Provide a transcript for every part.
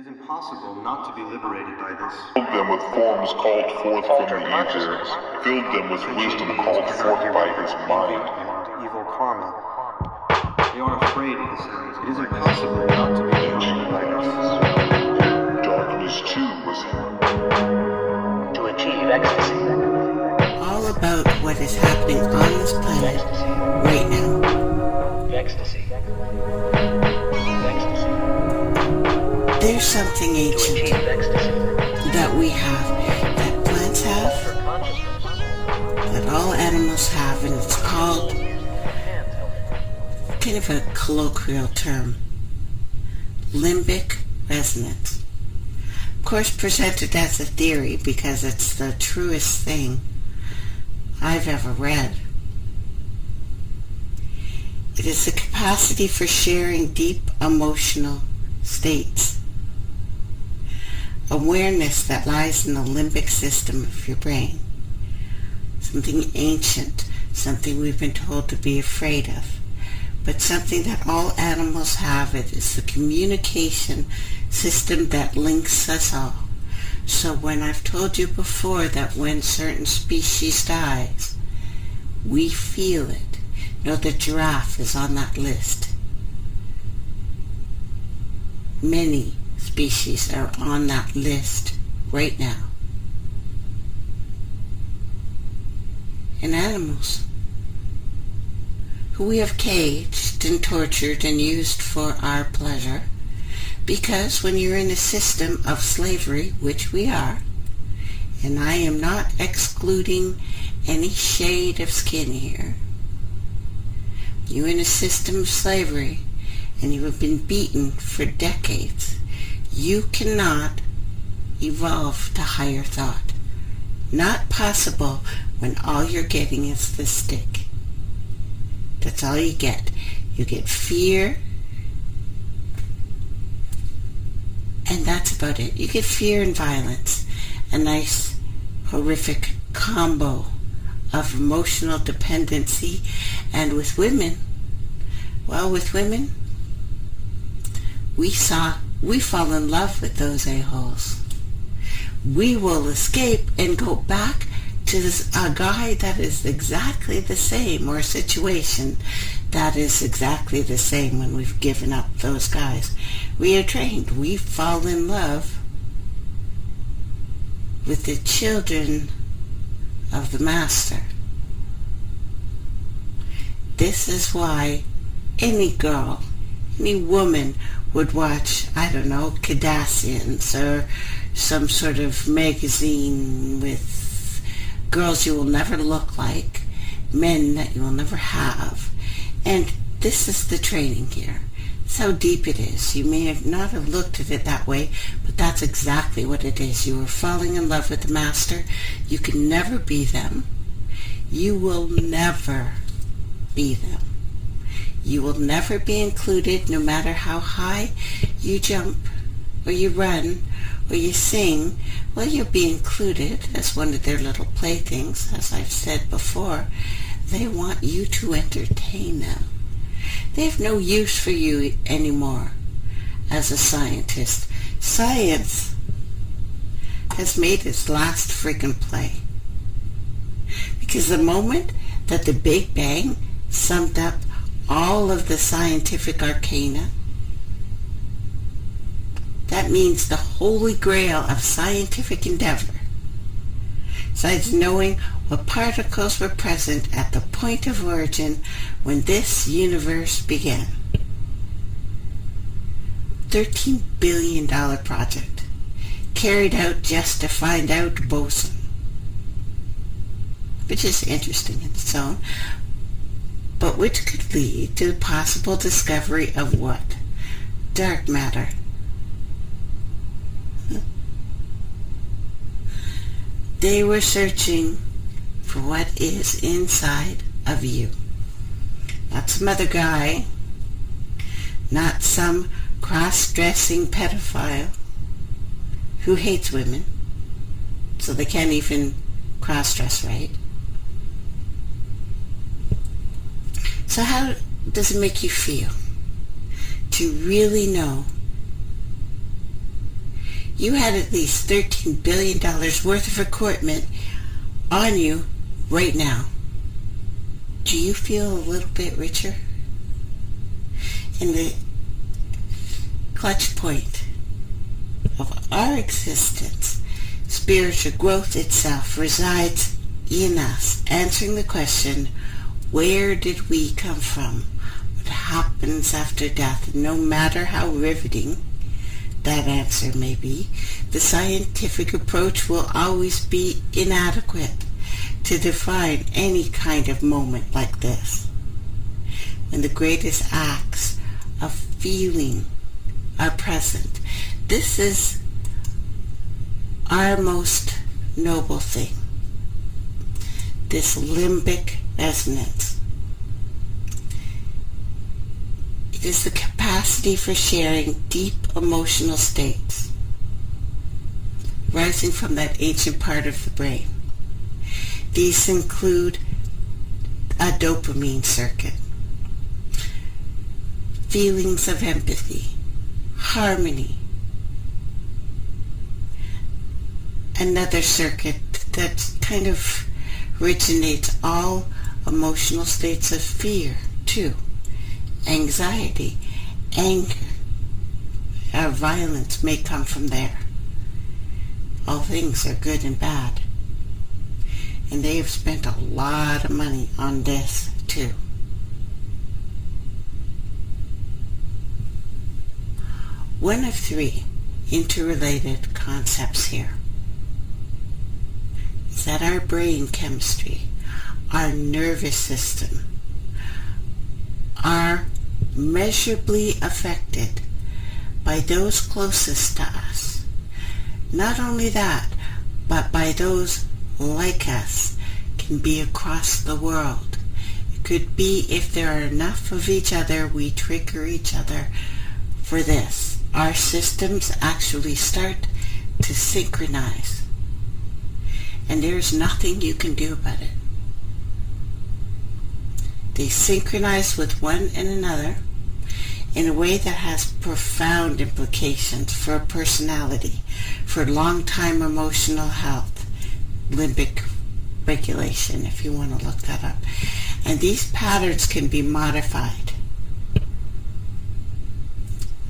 is impossible not to be liberated by this. Filled them with forms called forth from the ether, filled them with wisdom called forth by his mind. And evil karma. They are afraid of the sounds. It is impossible not to be liberated by this. Darkness too was him. To achieve ecstasy. All about what is happening on this planet right now. Ecstasy. There's something ancient that we have, that plants have, that all animals have, and it's called, kind of a colloquial term, limbic resonance. Of course, presented as a theory because it's the truest thing I've ever read. It is the capacity for sharing deep emotional states. Awareness that lies in the limbic system of your brain. Something ancient, something we've been told to be afraid of, but something that all animals have. It is the communication system that links us all. So when I've told you before that when certain species dies, we feel it. You know, the giraffe is on that list. Many species are on that list right now. And animals who we have caged and tortured and used for our pleasure, because when you're in a system of slavery, which we are, and I am not excluding any shade of skin here, you're in a system of slavery and you have been beaten for decades, you cannot evolve to higher thought. Not possible when all you're getting is the stick. That's all you get. You get fear, and that's about it. You get fear and violence. A nice, horrific combo of emotional dependency. And with women, well, with women, we fall in love with those a-holes. We will escape and go back to a guy that is exactly the same, or a situation that is exactly the same when we've given up those guys. We are trained. We fall in love with the children of the master. This is why any girl, any woman would watch, I don't know, Kardashians or some sort of magazine with girls you will never look like, men that you will never have. And this is the training here. It's how deep it is. You may not have looked at it that way, but that's exactly what it is. You are falling in love with the master. You can never be them. You will never be them. You will never be included, no matter how high you jump, or you run, or you sing. Well, you'll be included as one of their little playthings, as I've said before. They want you to entertain them. They have no use for you anymore as a scientist. Science has made its last friggin' play. Because the moment that the Big Bang summed up all of the scientific arcana, that means the holy grail of scientific endeavor, besides knowing what particles were present at the point of origin when this universe began. $13 billion project, carried out just to find out boson, which is interesting in its own, but which could lead to the possible discovery of what? Dark matter. They were searching for what is inside of you. Not some other guy, not some cross-dressing pedophile who hates women, so they can't even cross-dress right. So how does it make you feel to really know you had at least $13 billion worth of equipment on you right now, do you feel a little bit richer? In the clutch point of our existence, spiritual growth itself resides in us, answering the question, where did we come from? What happens after death? No matter how riveting that answer may be, the scientific approach will always be inadequate to define any kind of moment like this, when the greatest acts of feeling are present. This is our most noble thing, this limbic resonance. It is the capacity for sharing deep emotional states, rising from that ancient part of the brain. These include a dopamine circuit, feelings of empathy, harmony, another circuit that kind of originates all emotional states of fear too, anxiety, anger, or violence may come from there. All things are good and bad. And they have spent a lot of money on this too. One of three interrelated concepts here is that our brain chemistry, our nervous system, are measurably affected by those closest to us. Not only that, but by those like us, can be across the world. It could be if there are enough of each other, we trigger each other for this. Our systems actually start to synchronize. And there's nothing you can do about it. They synchronize with one and another in a way that has profound implications for a personality, for long-time emotional health, limbic regulation, if you want to look that up. And these patterns can be modified.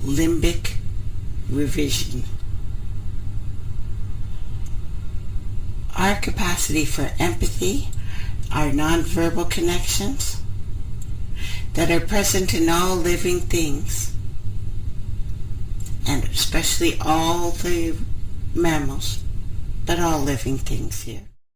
Limbic revision. Our capacity for empathy, our nonverbal connections that are present in all living things, and especially all the mammals, but all living things here.